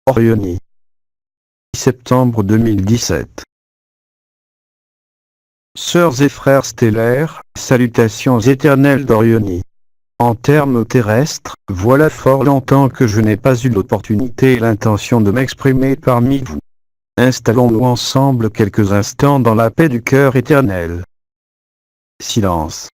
Orioni. Septembre 2017. Sœurs et frères stellaires, salutations éternelles d'Orioni. En termes terrestres, voilà fort longtemps que je n'ai pas eu l'opportunité et l'intention de m'exprimer parmi vous. Installons-nous ensemble quelques instants dans la paix du cœur éternel. Silence.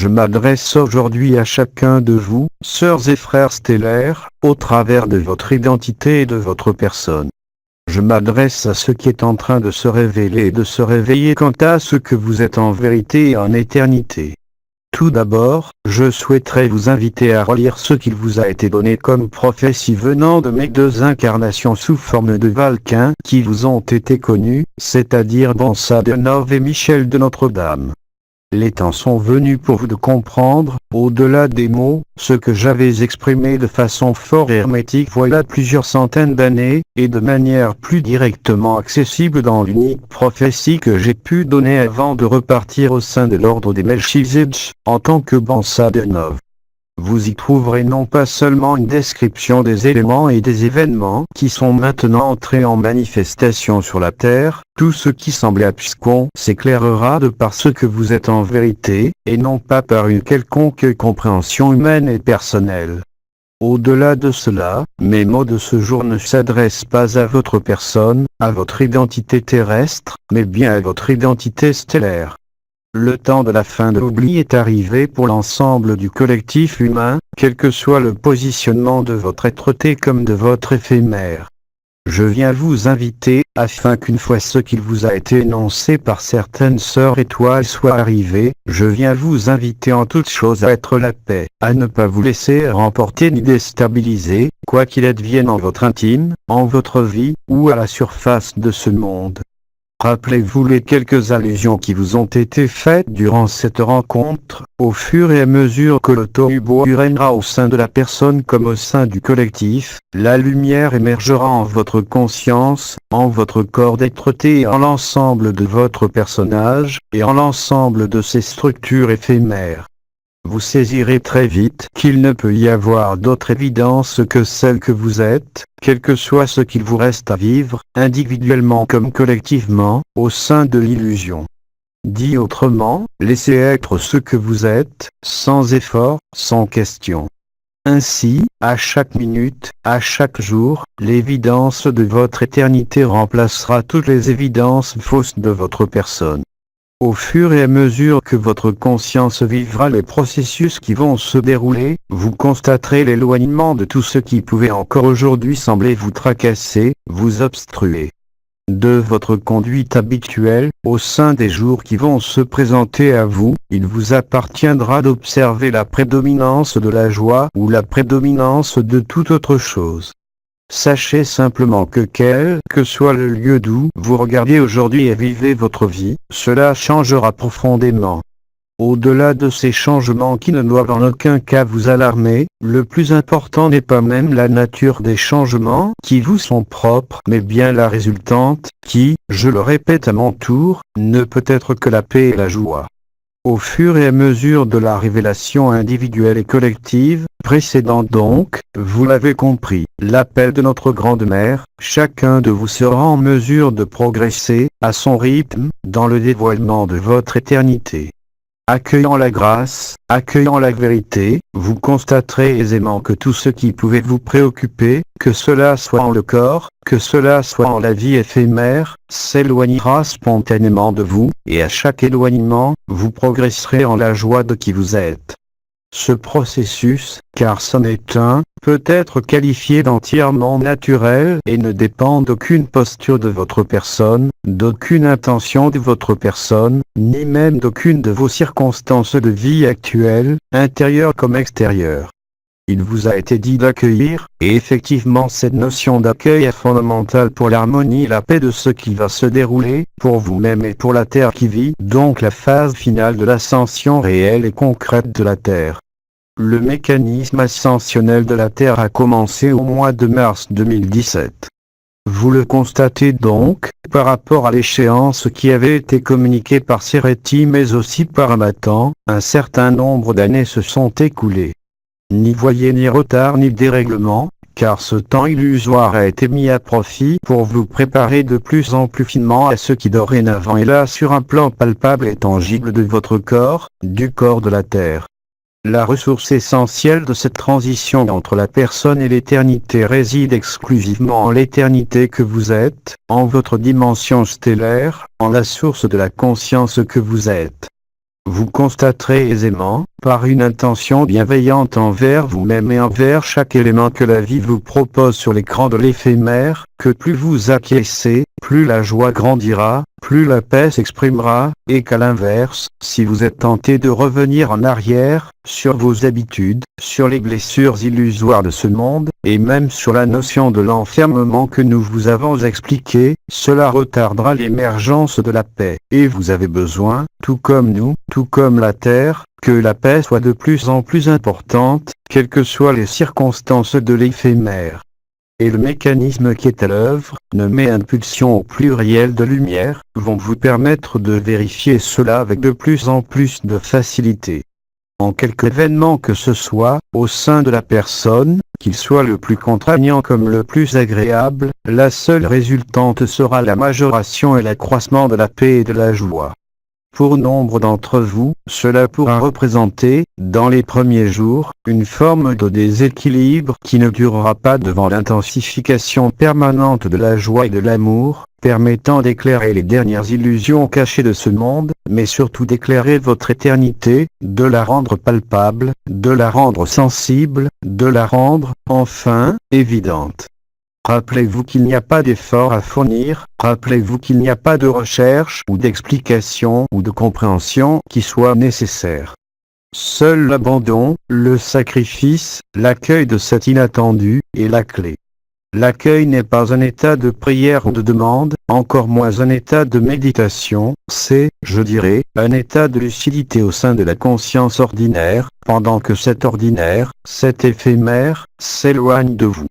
Je m'adresse aujourd'hui à chacun de vous, sœurs et frères stellaires, au travers de votre identité et de votre personne. Je m'adresse à ce qui est en train de se révéler et de se réveiller quant à ce que vous êtes en vérité et en éternité. Tout d'abord, je souhaiterais vous inviter à relire ce qu'il vous a été donné comme prophétie venant de mes deux incarnations sous forme de Valquin qui vous ont été connues, c'est-à-dire Bonsadonov et Michel de Notre-Dame. Les temps sont venus pour vous de comprendre, au-delà des mots, ce que j'avais exprimé de façon fort hermétique voilà plusieurs centaines d'années, et de manière plus directement accessible dans l'unique prophétie que j'ai pu donner avant de repartir au sein de l'ordre des Melchizedek, en tant que Bonsadonov. Vous y trouverez non pas seulement une description des éléments et des événements qui sont maintenant entrés en manifestation sur la terre, tout ce qui semble abscon s'éclairera de par ce que vous êtes en vérité, et non pas par une quelconque compréhension humaine et personnelle. Au-delà de cela, mes mots de ce jour ne s'adressent pas à votre personne, à votre identité terrestre, mais bien à votre identité stellaire. Le temps de la fin de l'oubli est arrivé pour l'ensemble du collectif humain, quel que soit le positionnement de votre êtreté comme de votre éphémère. Je viens vous inviter, afin qu'une fois ce qu'il vous a été énoncé par certaines sœurs étoiles soit arrivé, je viens vous inviter en toute chose à être la paix, à ne pas vous laisser remporter ni déstabiliser, quoi qu'il advienne en votre intime, en votre vie, ou à la surface de ce monde. Rappelez-vous les quelques allusions qui vous ont été faites durant cette rencontre, au fur et à mesure que le Tohubohu régnera au sein de la personne comme au sein du collectif, la lumière émergera en votre conscience, en votre corps d'êtreté et en l'ensemble de votre personnage, et en l'ensemble de ces structures éphémères. Vous saisirez très vite qu'il ne peut y avoir d'autre évidence que celle que vous êtes, quel que soit ce qu'il vous reste à vivre, individuellement comme collectivement, au sein de l'illusion. Dit autrement, laissez être ce que vous êtes, sans effort, sans question. Ainsi, à chaque minute, à chaque jour, l'évidence de votre éternité remplacera toutes les évidences fausses de votre personne. Au fur et à mesure que votre conscience vivra les processus qui vont se dérouler, vous constaterez l'éloignement de tout ce qui pouvait encore aujourd'hui sembler vous tracasser, vous obstruer. De votre conduite habituelle, au sein des jours qui vont se présenter à vous, il vous appartiendra d'observer la prédominance de la joie ou la prédominance de toute autre chose. Sachez simplement que quel que soit le lieu d'où vous regardiez aujourd'hui et vivez votre vie, cela changera profondément. Au-delà de ces changements qui ne doivent en aucun cas vous alarmer, le plus important n'est pas même la nature des changements qui vous sont propres, mais bien la résultante, qui, je le répète à mon tour, ne peut être que la paix et la joie. Au fur et à mesure de la révélation individuelle et collective, précédente donc, vous l'avez compris, l'appel de notre Grande Mère, chacun de vous sera en mesure de progresser, à son rythme, dans le dévoilement de votre éternité. Accueillant la grâce, accueillant la vérité, vous constaterez aisément que tout ce qui pouvait vous préoccuper, que cela soit en le corps, que cela soit en la vie éphémère, s'éloignera spontanément de vous, et à chaque éloignement, vous progresserez en la joie de qui vous êtes. Ce processus, car c'en est un, peut être qualifié d'entièrement naturel et ne dépend d'aucune posture de votre personne, d'aucune intention de votre personne, ni même d'aucune de vos circonstances de vie actuelles, intérieures comme extérieures. Il vous a été dit d'accueillir, et effectivement cette notion d'accueil est fondamentale pour l'harmonie et la paix de ce qui va se dérouler, pour vous-même et pour la Terre qui vit, donc la phase finale de l'ascension réelle et concrète de la Terre. Le mécanisme ascensionnel de la Terre a commencé au mois de mars 2017. Vous le constatez donc, par rapport à l'échéance qui avait été communiquée par Sereti mais aussi par Amatan, un certain nombre d'années se sont écoulées. N'y voyez ni retard ni dérèglement, car ce temps illusoire a été mis à profit pour vous préparer de plus en plus finement à ce qui dorénavant est là sur un plan palpable et tangible de votre corps, du corps de la Terre. La ressource essentielle de cette transition entre la personne et l'éternité réside exclusivement en l'éternité que vous êtes, en votre dimension stellaire, en la source de la conscience que vous êtes. Vous constaterez aisément, par une intention bienveillante envers vous-même et envers chaque élément que la vie vous propose sur l'écran de l'éphémère, que plus vous acquiescez, plus la joie grandira, plus la paix s'exprimera, et qu'à l'inverse, si vous êtes tenté de revenir en arrière, sur vos habitudes, sur les blessures illusoires de ce monde, et même sur la notion de l'enfermement que nous vous avons expliqué, cela retardera l'émergence de la paix. Et vous avez besoin, tout comme nous, tout comme la Terre, que la paix soit de plus en plus importante, quelles que soient les circonstances de l'éphémère. Et le mécanisme qui est à l'œuvre, nommé impulsion au pluriel de lumière, vont vous permettre de vérifier cela avec de plus en plus de facilité. En quelque événement que ce soit, au sein de la personne, qu'il soit le plus contraignant comme le plus agréable, la seule résultante sera la majoration et l'accroissement de la paix et de la joie. Pour nombre d'entre vous, cela pourra représenter, dans les premiers jours, une forme de déséquilibre qui ne durera pas devant l'intensification permanente de la joie et de l'amour, permettant d'éclairer les dernières illusions cachées de ce monde, mais surtout d'éclairer votre éternité, de la rendre palpable, de la rendre sensible, de la rendre, enfin, évidente. Rappelez-vous qu'il n'y a pas d'effort à fournir, rappelez-vous qu'il n'y a pas de recherche ou d'explication ou de compréhension qui soit nécessaire. Seul l'abandon, le sacrifice, l'accueil de cet inattendu, est la clé. L'accueil n'est pas un état de prière ou de demande, encore moins un état de méditation, c'est, je dirais, un état de lucidité au sein de la conscience ordinaire, pendant que cet ordinaire, cet éphémère, s'éloigne de vous.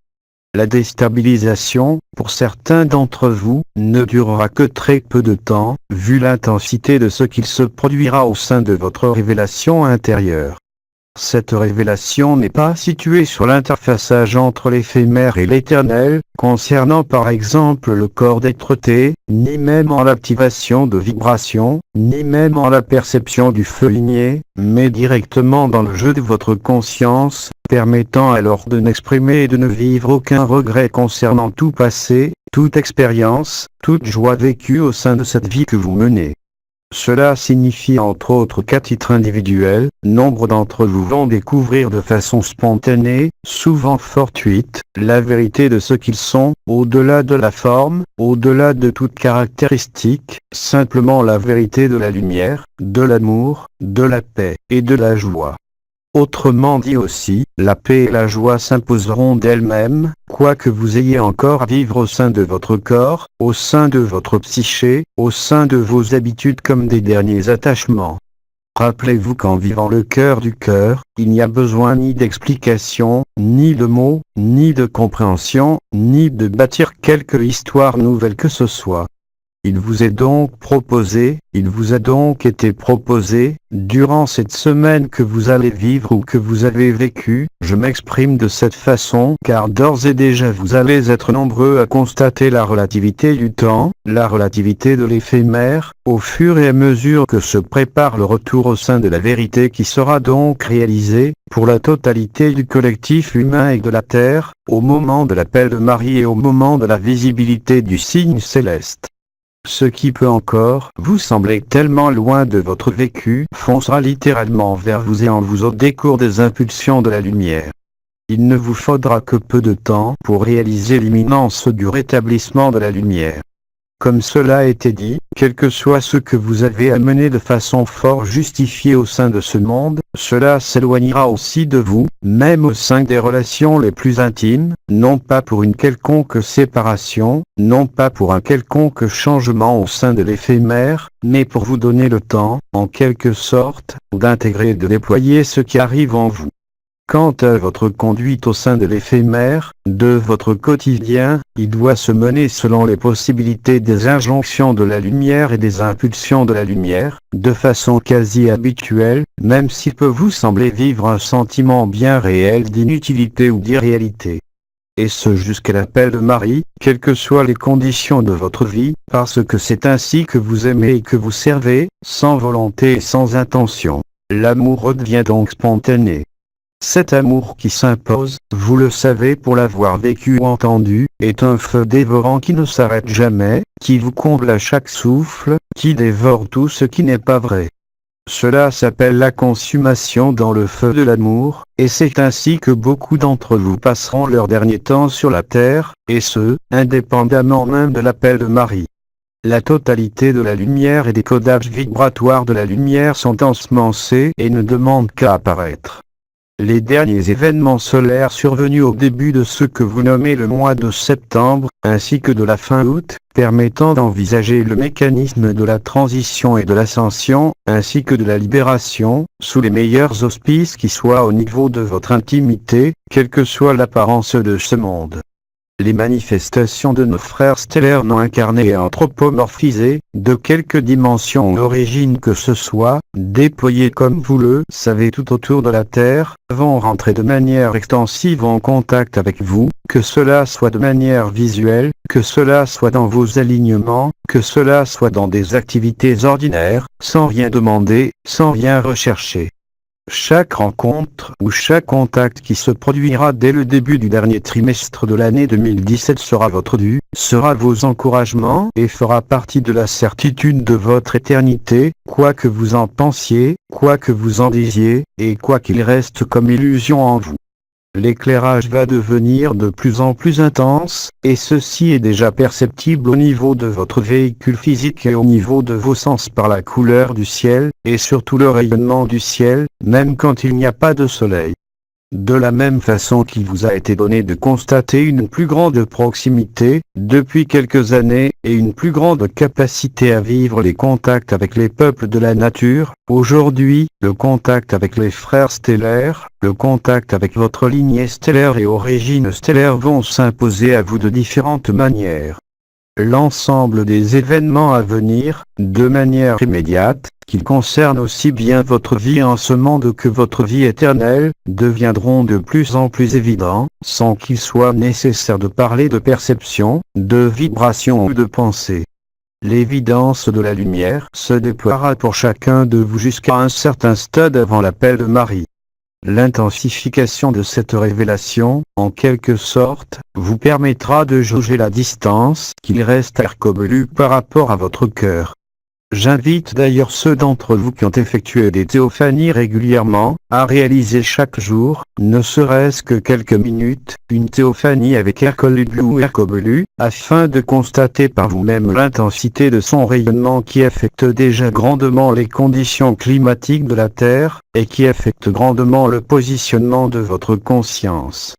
La déstabilisation, pour certains d'entre vous, ne durera que très peu de temps, vu l'intensité de ce qu'il se produira au sein de votre révélation intérieure. Cette révélation n'est pas située sur l'interfaçage entre l'éphémère et l'éternel, concernant par exemple le corps d'être-té, ni même en l'activation de vibrations, ni même en la perception du feu ligné, mais directement dans le jeu de votre conscience, permettant alors de n'exprimer et de ne vivre aucun regret concernant tout passé, toute expérience, toute joie vécue au sein de cette vie que vous menez. Cela signifie entre autres qu'à titre individuel, nombre d'entre vous vont découvrir de façon spontanée, souvent fortuite, la vérité de ce qu'ils sont, au-delà de la forme, au-delà de toute caractéristique, simplement la vérité de la lumière, de l'amour, de la paix et de la joie. Autrement dit aussi, la paix et la joie s'imposeront d'elles-mêmes, quoi que vous ayez encore à vivre au sein de votre corps, au sein de votre psyché, au sein de vos habitudes comme des derniers attachements. Rappelez-vous qu'en vivant le cœur du cœur, il n'y a besoin ni d'explication, ni de mots, ni de compréhension, ni de bâtir quelque histoire nouvelle que ce soit. Il vous a donc été proposé, durant cette semaine que vous allez vivre ou que vous avez vécue, je m'exprime de cette façon car d'ores et déjà vous allez être nombreux à constater la relativité du temps, la relativité de l'éphémère, au fur et à mesure que se prépare le retour au sein de la vérité qui sera donc réalisée, pour la totalité du collectif humain et de la Terre, au moment de l'appel de Marie et au moment de la visibilité du signe céleste. Ce qui peut encore vous sembler tellement loin de votre vécu foncera littéralement vers vous et en vous au décours des impulsions de la lumière. Il ne vous faudra que peu de temps pour réaliser l'imminence du rétablissement de la lumière. Comme cela a été dit, quel que soit ce que vous avez à mener de façon fort justifiée au sein de ce monde, cela s'éloignera aussi de vous, même au sein des relations les plus intimes, non pas pour une quelconque séparation, non pas pour un quelconque changement au sein de l'éphémère, mais pour vous donner le temps, en quelque sorte, d'intégrer et de déployer ce qui arrive en vous. Quant à votre conduite au sein de l'éphémère, de votre quotidien, il doit se mener selon les possibilités des injonctions de la lumière et des impulsions de la lumière, de façon quasi habituelle, même s'il peut vous sembler vivre un sentiment bien réel d'inutilité ou d'irréalité. Et ce jusqu'à l'appel de Marie, quelles que soient les conditions de votre vie, parce que c'est ainsi que vous aimez et que vous servez, sans volonté et sans intention. L'amour redevient donc spontané. Cet amour qui s'impose, vous le savez pour l'avoir vécu ou entendu, est un feu dévorant qui ne s'arrête jamais, qui vous comble à chaque souffle, qui dévore tout ce qui n'est pas vrai. Cela s'appelle la consommation dans le feu de l'amour, et c'est ainsi que beaucoup d'entre vous passeront leur dernier temps sur la terre, et ce, indépendamment même de l'appel de Marie. La totalité de la lumière et des codages vibratoires de la lumière sont ensemencés et ne demandent qu'à apparaître. Les derniers événements solaires survenus au début de ce que vous nommez le mois de septembre, ainsi que de la fin août, permettant d'envisager le mécanisme de la transition et de l'ascension, ainsi que de la libération, sous les meilleurs auspices qui soient au niveau de votre intimité, quelle que soit l'apparence de ce monde. Les manifestations de nos frères stellaires non incarnés et anthropomorphisés, de quelque dimension ou origine que ce soit, déployés comme vous le savez tout autour de la Terre, vont rentrer de manière extensive en contact avec vous, que cela soit de manière visuelle, que cela soit dans vos alignements, que cela soit dans des activités ordinaires, sans rien demander, sans rien rechercher. Chaque rencontre ou chaque contact qui se produira dès le début du dernier trimestre de l'année 2017 sera votre dû, sera vos encouragements et fera partie de la certitude de votre éternité, quoi que vous en pensiez, quoi que vous en disiez, et quoi qu'il reste comme illusion en vous. L'éclairage va devenir de plus en plus intense, et ceci est déjà perceptible au niveau de votre véhicule physique et au niveau de vos sens par la couleur du ciel, et surtout le rayonnement du ciel, même quand il n'y a pas de soleil. De la même façon qu'il vous a été donné de constater une plus grande proximité, depuis quelques années, et une plus grande capacité à vivre les contacts avec les peuples de la nature, aujourd'hui, le contact avec les frères stellaires, le contact avec votre lignée stellaire et origine stellaire vont s'imposer à vous de différentes manières. L'ensemble des événements à venir, de manière immédiate, qu'ils concernent aussi bien votre vie en ce monde que votre vie éternelle, deviendront de plus en plus évidents, sans qu'il soit nécessaire de parler de perception, de vibration ou de pensée. L'évidence de la lumière se déploiera pour chacun de vous jusqu'à un certain stade avant l'appel de Marie. L'intensification de cette révélation, en quelque sorte, vous permettra de jauger la distance qu'il reste à Hercobelu par rapport à votre cœur. J'invite d'ailleurs ceux d'entre vous qui ont effectué des théophanies régulièrement, à réaliser chaque jour, ne serait-ce que quelques minutes, une théophanie avec Hercobelu ou Hercobelu, afin de constater par vous-même l'intensité de son rayonnement qui affecte déjà grandement les conditions climatiques de la Terre, et qui affecte grandement le positionnement de votre conscience.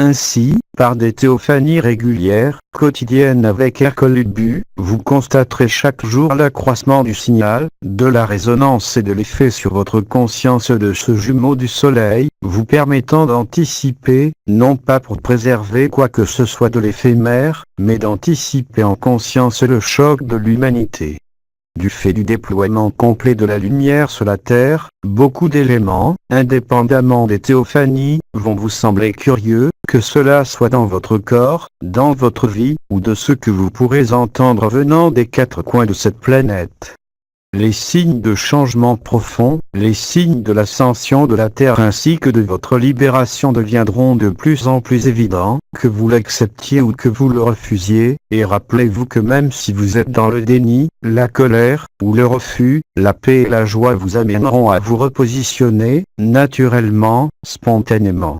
Ainsi, par des théophanies régulières, quotidiennes avec Hercobelu, vous constaterez chaque jour l'accroissement du signal, de la résonance et de l'effet sur votre conscience de ce jumeau du soleil, vous permettant d'anticiper, non pas pour préserver quoi que ce soit de l'éphémère, mais d'anticiper en conscience le choc de l'humanité. Du fait du déploiement complet de la lumière sur la Terre, beaucoup d'éléments, indépendamment des théophanies, vont vous sembler curieux, que cela soit dans votre corps, dans votre vie, ou de ce que vous pourrez entendre venant des quatre coins de cette planète. Les signes de changement profond, les signes de l'ascension de la Terre ainsi que de votre libération deviendront de plus en plus évidents, que vous l'acceptiez ou que vous le refusiez, et rappelez-vous que même si vous êtes dans le déni, la colère, ou le refus, la paix et la joie vous amèneront à vous repositionner, naturellement, spontanément.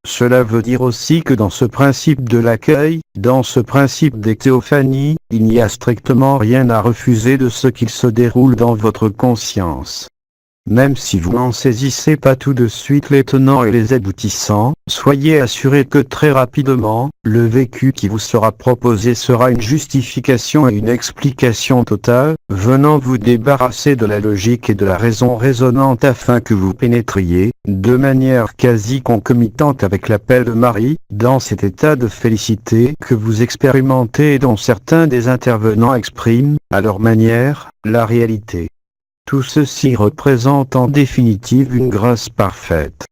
Cela veut dire aussi que dans ce principe de l'accueil, dans ce principe des théophanies, il n'y a strictement rien à refuser de ce qu'il se déroule dans votre conscience. Même si vous n'en saisissez pas tout de suite les tenants et les aboutissants, soyez assurés que très rapidement, le vécu qui vous sera proposé sera une justification et une explication totale, venant vous débarrasser de la logique et de la raison raisonnante afin que vous pénétriez, de manière quasi concomitante avec l'appel de Marie, dans cet état de félicité que vous expérimentez et dont certains des intervenants expriment, à leur manière, la réalité. Tout ceci représente en définitive une grâce parfaite.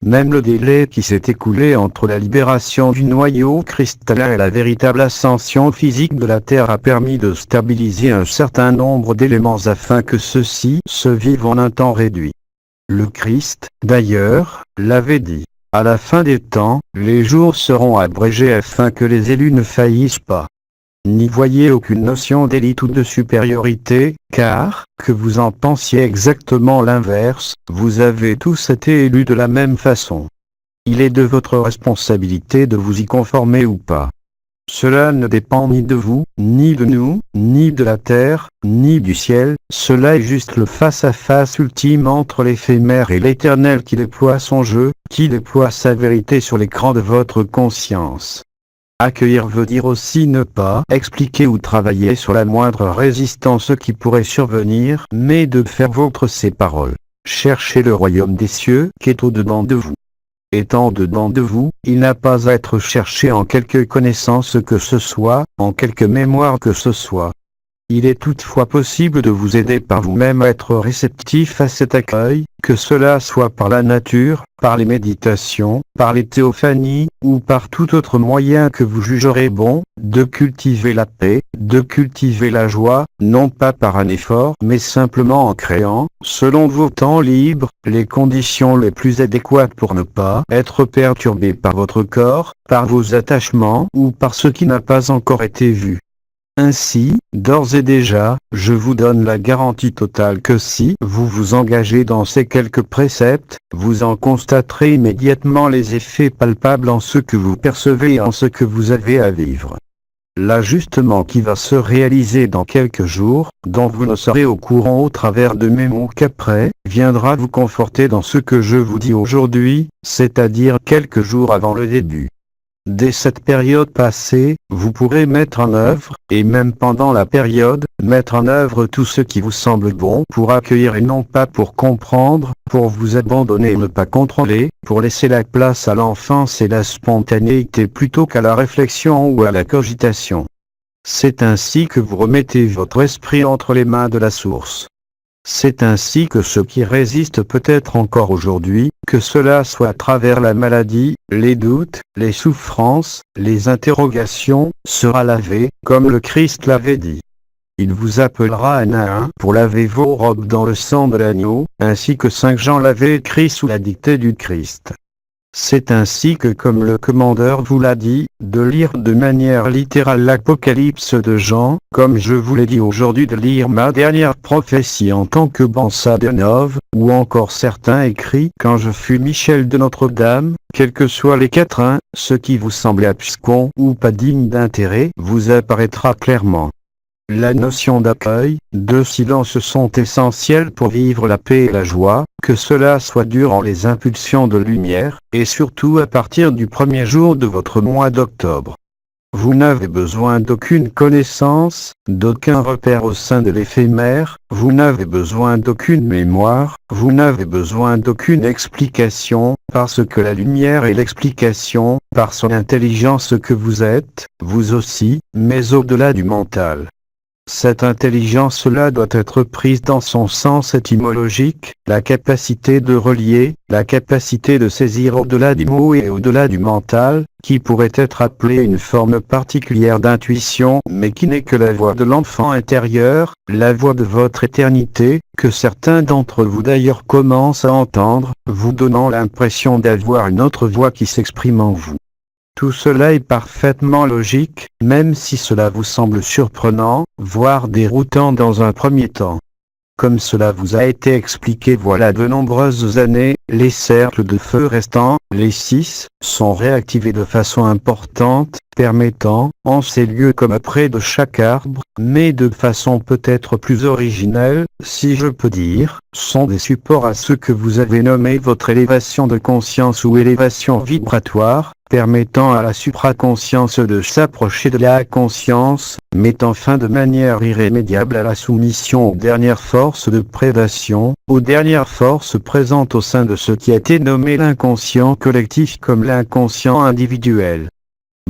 Même le délai qui s'est écoulé entre la libération du noyau cristallin et la véritable ascension physique de la Terre a permis de stabiliser un certain nombre d'éléments afin que ceux-ci se vivent en un temps réduit. Le Christ, d'ailleurs, l'avait dit. À la fin des temps, les jours seront abrégés afin que les élus ne faillissent pas. N'y voyez aucune notion d'élite ou de supériorité, car, que vous en pensiez exactement l'inverse, vous avez tous été élus de la même façon. Il est de votre responsabilité de vous y conformer ou pas. Cela ne dépend ni de vous, ni de nous, ni de la terre, ni du ciel, cela est juste le face-à-face ultime entre l'éphémère et l'éternel qui déploie son jeu, qui déploie sa vérité sur l'écran de votre conscience. Accueillir veut dire aussi ne pas expliquer ou travailler sur la moindre résistance qui pourrait survenir, mais de faire vôtre ces paroles. Cherchez le royaume des cieux qui est au-dedans de vous. Étant dedans de vous, il n'a pas à être cherché en quelque connaissance que ce soit, en quelque mémoire que ce soit. Il est toutefois possible de vous aider par vous-même à être réceptif à cet accueil, que cela soit par la nature, par les méditations, par les théophanies, ou par tout autre moyen que vous jugerez bon, de cultiver la paix, de cultiver la joie, non pas par un effort, mais simplement en créant, selon vos temps libres, les conditions les plus adéquates pour ne pas être perturbé par votre corps, par vos attachements, ou par ce qui n'a pas encore été vu. Ainsi, d'ores et déjà, je vous donne la garantie totale que si vous vous engagez dans ces quelques préceptes, vous en constaterez immédiatement les effets palpables en ce que vous percevez et en ce que vous avez à vivre. L'ajustement qui va se réaliser dans quelques jours, dont vous ne serez au courant au travers de mes mots qu'après, viendra vous conforter dans ce que je vous dis aujourd'hui, c'est-à-dire quelques jours avant le début. Dès cette période passée, vous pourrez mettre en œuvre, et même pendant la période, mettre en œuvre tout ce qui vous semble bon pour accueillir et non pas pour comprendre, pour vous abandonner et ne pas contrôler, pour laisser la place à l'enfance et la spontanéité plutôt qu'à la réflexion ou à la cogitation. C'est ainsi que vous remettez votre esprit entre les mains de la source. C'est ainsi que ce qui résiste peut-être encore aujourd'hui, que cela soit à travers la maladie, les doutes, les souffrances, les interrogations, sera lavé, comme le Christ l'avait dit. Il vous appellera un à un pour laver vos robes dans le sang de l'agneau, ainsi que Saint Jean l'avait écrit sous la dictée du Christ. C'est ainsi que, comme le commandeur vous l'a dit, de lire de manière littérale l'Apocalypse de Jean, comme je vous l'ai dit aujourd'hui de lire ma dernière prophétie en tant que Bansadenov, ou encore certains écrits quand je fus Michel de Notre-Dame, quels que soient les quatrains, ce qui vous semble abscon ou pas digne d'intérêt vous apparaîtra clairement. La notion d'accueil, de silence sont essentielles pour vivre la paix et la joie, que cela soit durant les impulsions de lumière, et surtout à partir du premier jour de votre mois d'octobre. Vous n'avez besoin d'aucune connaissance, d'aucun repère au sein de l'éphémère, vous n'avez besoin d'aucune mémoire, vous n'avez besoin d'aucune explication, parce que la lumière est l'explication, par son intelligence que vous êtes, vous aussi, mais au-delà du mental. Cette intelligence-là doit être prise dans son sens étymologique, la capacité de relier, la capacité de saisir au-delà des mots et au-delà du mental, qui pourrait être appelée une forme particulière d'intuition, mais qui n'est que la voix de l'enfant intérieur, la voix de votre éternité, que certains d'entre vous d'ailleurs commencent à entendre, vous donnant l'impression d'avoir une autre voix qui s'exprime en vous. Tout cela est parfaitement logique, même si cela vous semble surprenant, voire déroutant dans un premier temps. Comme cela vous a été expliqué voilà de nombreuses années, les cercles de feu restants, les 6, sont réactivés de façon importante, permettant, en ces lieux comme après de chaque arbre, mais de façon peut-être plus originelle, si je peux dire, sont des supports à ce que vous avez nommé votre élévation de conscience ou élévation vibratoire, permettant à la supraconscience de s'approcher de la conscience, mettant fin de manière irrémédiable à la soumission aux dernières forces de prédation, aux dernières forces présentes au sein de ce qui a été nommé l'inconscient collectif comme l'inconscient individuel.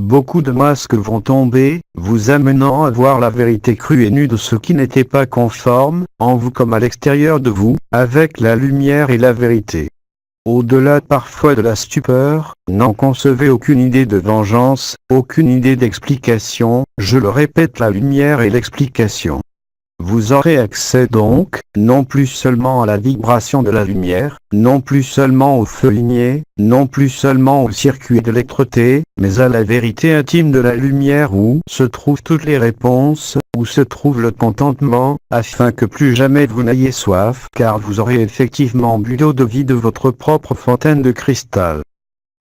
Beaucoup de masques vont tomber, vous amenant à voir la vérité crue et nue de ce qui n'était pas conforme, en vous comme à l'extérieur de vous, avec la lumière et la vérité. Au-delà parfois de la stupeur, n'en concevez aucune idée de vengeance, aucune idée d'explication, je le répète, la lumière et l'explication. Vous aurez accès donc, non plus seulement à la vibration de la lumière, non plus seulement au feu ligné, non plus seulement au circuit d'électricité, mais à la vérité intime de la lumière où se trouvent toutes les réponses, où se trouve le contentement, afin que plus jamais vous n'ayez soif, car vous aurez effectivement bu l'eau de vie de votre propre fontaine de cristal.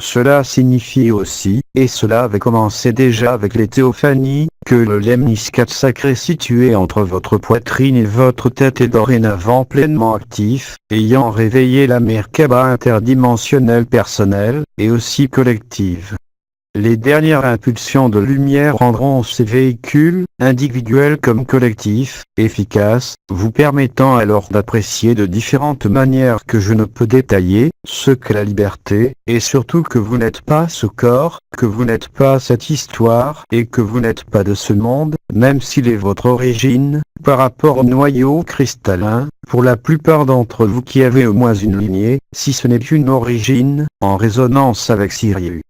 Cela signifie aussi, et cela avait commencé déjà avec les théophanies, que le lemniscate sacré situé entre votre poitrine et votre tête est dorénavant pleinement actif, ayant réveillé la Merkaba interdimensionnelle personnelle, et aussi collective. Les dernières impulsions de lumière rendront ces véhicules, individuels comme collectifs, efficaces, vous permettant alors d'apprécier de différentes manières que je ne peux détailler, ce qu'est la liberté, et surtout que vous n'êtes pas ce corps, que vous n'êtes pas cette histoire, et que vous n'êtes pas de ce monde, même s'il est votre origine, par rapport au noyau cristallin, pour la plupart d'entre vous qui avez au moins une lignée, si ce n'est qu'une origine, en résonance avec Sirius.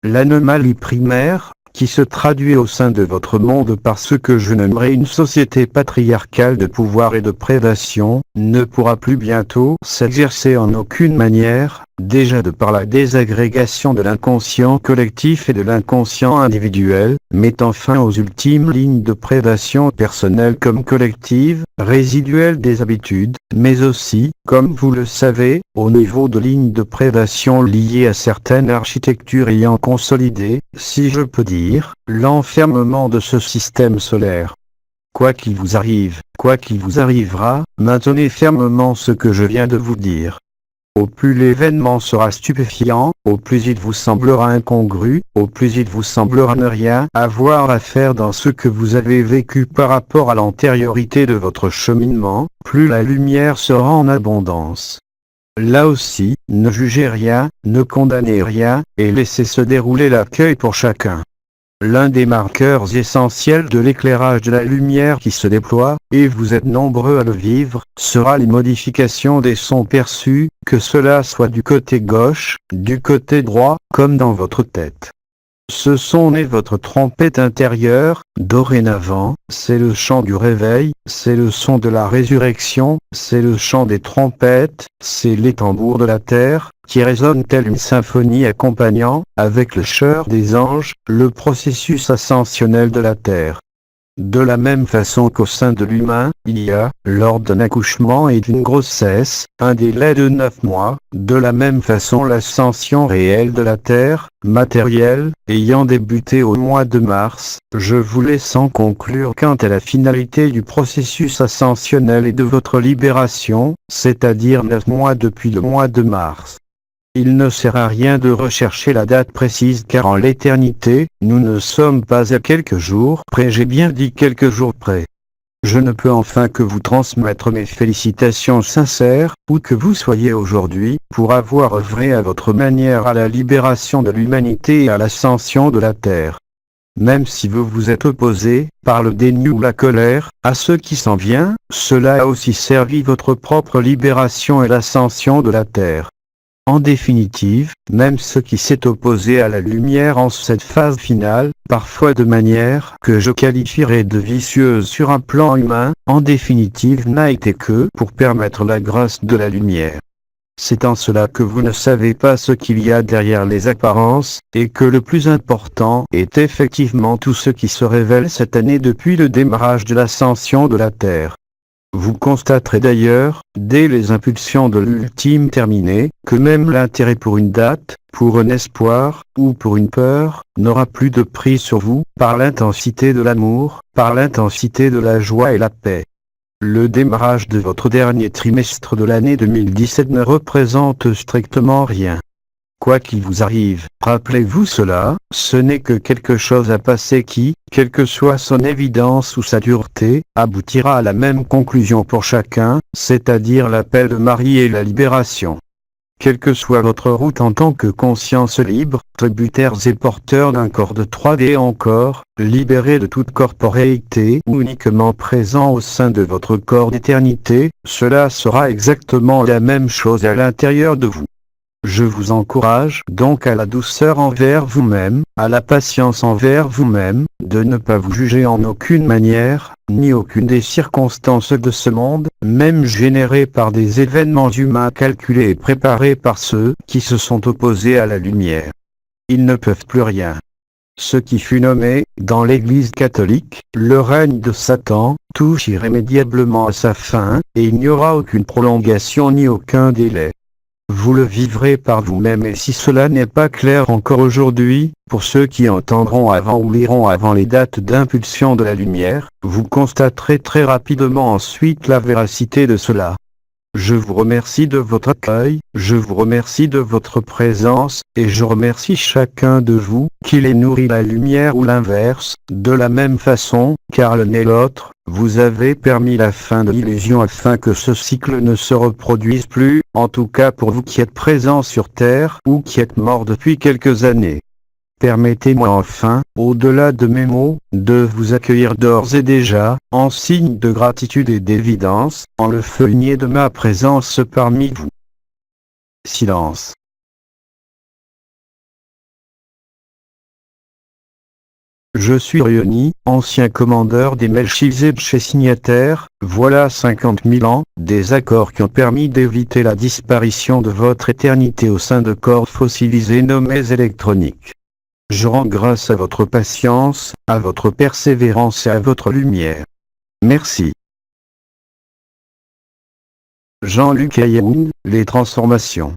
L'anomalie primaire, qui se traduit au sein de votre monde par ce que je nommerai une société patriarcale de pouvoir et de prédation, ne pourra plus bientôt s'exercer en aucune manière, déjà de par la désagrégation de l'inconscient collectif et de l'inconscient individuel, mettant fin aux ultimes lignes de prédation personnelle comme collective, résiduelle des habitudes, mais aussi, comme vous le savez, au niveau de lignes de prédation liées à certaines architectures ayant consolidé, si je peux dire, l'enfermement de ce système solaire. Quoi qu'il vous arrive, quoi qu'il vous arrivera, maintenez fermement ce que je viens de vous dire. Au plus l'événement sera stupéfiant, au plus il vous semblera incongru, au plus il vous semblera ne rien avoir à faire dans ce que vous avez vécu par rapport à l'antériorité de votre cheminement, plus la lumière sera en abondance. Là aussi, ne jugez rien, ne condamnez rien, et laissez se dérouler l'accueil pour chacun. L'un des marqueurs essentiels de l'éclairage de la lumière qui se déploie, et vous êtes nombreux à le vivre, sera les modifications des sons perçus, que cela soit du côté gauche, du côté droit, comme dans votre tête. Ce son est votre trompette intérieure, dorénavant, c'est le chant du réveil, c'est le son de la résurrection, c'est le chant des trompettes, c'est les tambours de la terre, qui résonnent telle une symphonie accompagnant, avec le chœur des anges, le processus ascensionnel de la terre. De la même façon qu'au sein de l'humain, il y a, lors d'un accouchement et d'une grossesse, un délai de 9 mois, de la même façon l'ascension réelle de la Terre, matérielle, ayant débuté au mois de mars, je vous laisse en conclure quant à la finalité du processus ascensionnel et de votre libération, c'est-à-dire 9 mois depuis le mois de mars. Il ne sert à rien de rechercher la date précise car en l'éternité, nous ne sommes pas à quelques jours près, j'ai bien dit quelques jours près. Je ne peux enfin que vous transmettre mes félicitations sincères, où que vous soyez aujourd'hui, pour avoir œuvré à votre manière à la libération de l'humanité et à l'ascension de la Terre. Même si vous vous êtes opposé, par le déni ou la colère, à ce qui s'en vient, cela a aussi servi votre propre libération et l'ascension de la Terre. En définitive, même ce qui s'est opposé à la lumière en cette phase finale, parfois de manière que je qualifierais de vicieuse sur un plan humain, en définitive n'a été que pour permettre la grâce de la lumière. C'est en cela que vous ne savez pas ce qu'il y a derrière les apparences, et que le plus important est effectivement tout ce qui se révèle cette année depuis le démarrage de l'ascension de la Terre. Vous constaterez d'ailleurs, dès les impulsions de l'ultime terminées, que même l'intérêt pour une date, pour un espoir, ou pour une peur, n'aura plus de prix sur vous, par l'intensité de l'amour, par l'intensité de la joie et la paix. Le démarrage de votre dernier trimestre de l'année 2017 ne représente strictement rien. Quoi qu'il vous arrive, rappelez-vous cela, ce n'est que quelque chose à passer qui, quelle que soit son évidence ou sa dureté, aboutira à la même conclusion pour chacun, c'est-à-dire la paix de Marie et la libération. Quelle que soit votre route en tant que conscience libre, tributaires et porteurs d'un corps de 3D encore, libérés de toute corporéité ou uniquement présent au sein de votre corps d'éternité, cela sera exactement la même chose à l'intérieur de vous. Je vous encourage donc à la douceur envers vous-même, à la patience envers vous-même, de ne pas vous juger en aucune manière, ni aucune des circonstances de ce monde, même générées par des événements humains calculés et préparés par ceux qui se sont opposés à la lumière. Ils ne peuvent plus rien. Ce qui fut nommé, dans l'Église catholique, le règne de Satan, touche irrémédiablement à sa fin, et il n'y aura aucune prolongation ni aucun délai. Vous le vivrez par vous-même et si cela n'est pas clair encore aujourd'hui, pour ceux qui entendront avant ou liront avant les dates d'impulsion de la lumière, vous constaterez très rapidement ensuite la véracité de cela. Je vous remercie de votre accueil, je vous remercie de votre présence, et je remercie chacun de vous, qu'il ait nourri la lumière ou l'inverse, de la même façon, car l'un et l'autre, vous avez permis la fin de l'illusion afin que ce cycle ne se reproduise plus, en tout cas pour vous qui êtes présents sur Terre ou qui êtes morts depuis quelques années. Permettez-moi enfin, au-delà de mes mots, de vous accueillir d'ores et déjà, en signe de gratitude et d'évidence, en le feuillet de ma présence parmi vous. Silence. Je suis Rioni, ancien commandeur des Melchizedek chez Signataire, voilà 50 000 ans, des accords qui ont permis d'éviter la disparition de votre éternité au sein de corps fossilisés nommés électroniques. Je rends grâce à votre patience, à votre persévérance et à votre lumière. Merci. Jean-Luc Ayoun, les transformations.